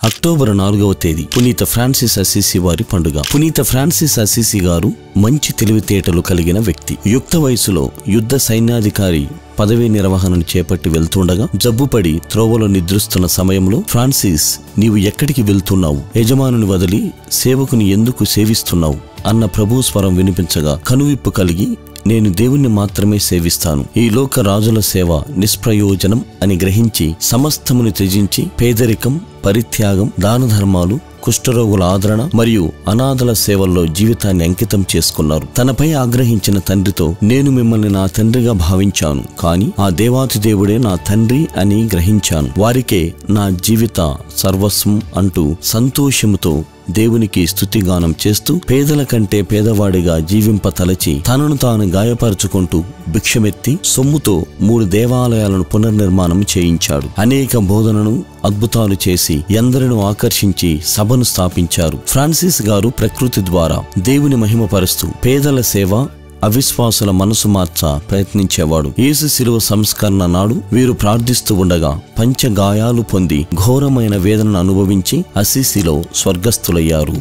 October 4వ తేదీ పునీత ఫ్రాన్సిస్ అసిసి వారి పండుగ. పునీత ఫ్రాన్సిస్ అసిసి గారు మంచి తెలివితేటలు కలిగిన వ్యక్తి. యుక్త వయసులో యుద్ధ సైన్యాధికారి పదవీ నిర్వహణను చేపట్టి వెళ్తుండగా జబ్బుపడి త్రోవలో నిద్రిస్తున్న సమయంలో, ఫ్రాన్సిస్, నీవు ఎక్కడికి వెళ్తున్నావు? యజమానుని వదిలి సేవకుని ఎందుకు సేవిస్తున్నావు అన్న ప్రభు స్వరం వినిపించగా కనువిప్పు కలిగి, నేను దేవుణ్ణి మాత్రమే సేవిస్తాను, ఈ లోక రాజుల సేవ నిష్ప్రయోజనం అని గ్రహించి సమస్తముని త్యజించి పేదరికం, పరిత్యాగం, దాన ధర్మాలు, కుష్ఠరోగుల ఆదరణ మరియు అనాథల సేవల్లో జీవితాన్ని అంకితం చేసుకున్నారు. తనపై ఆగ్రహించిన తండ్రితో, నేను మిమ్మల్ని నా తండ్రిగా భావించాను, కానీ ఆ దేవాతి దేవుడే నా తండ్రి అని గ్రహించాను, వారికే నా జీవిత సర్వస్వం అంటూ సంతోషముతో దేవునికి స్తుతిగానం చేస్తూ పేదల కంటే పేదవాడిగా జీవింపతలచి తనను తాను గాయపరుచుకుంటూ భిక్షమెత్తి సొమ్ముతో 3 దేవాలయాలను పునర్నిర్మాణం చేయించాడు. అనేక బోధనను, అద్భుతాలు చేసి ఎందరినో ఆకర్షించి సభను స్థాపించారు. ఫ్రాన్సిస్ గారు ప్రకృతి ద్వారా దేవుని మహిమపరుస్తూ పేదల సేవ, అవిశ్వాసుల మనసు మార్చ ప్రయత్నించేవాడు. యేసు శిలువ సంస్కరణ నాడు వీరు ప్రార్థిస్తూ ఉండగా పంచగాయాలు పొంది ఘోరమైన వేదనను అనుభవించి అసిసిలో స్వర్గస్థులయ్యారు.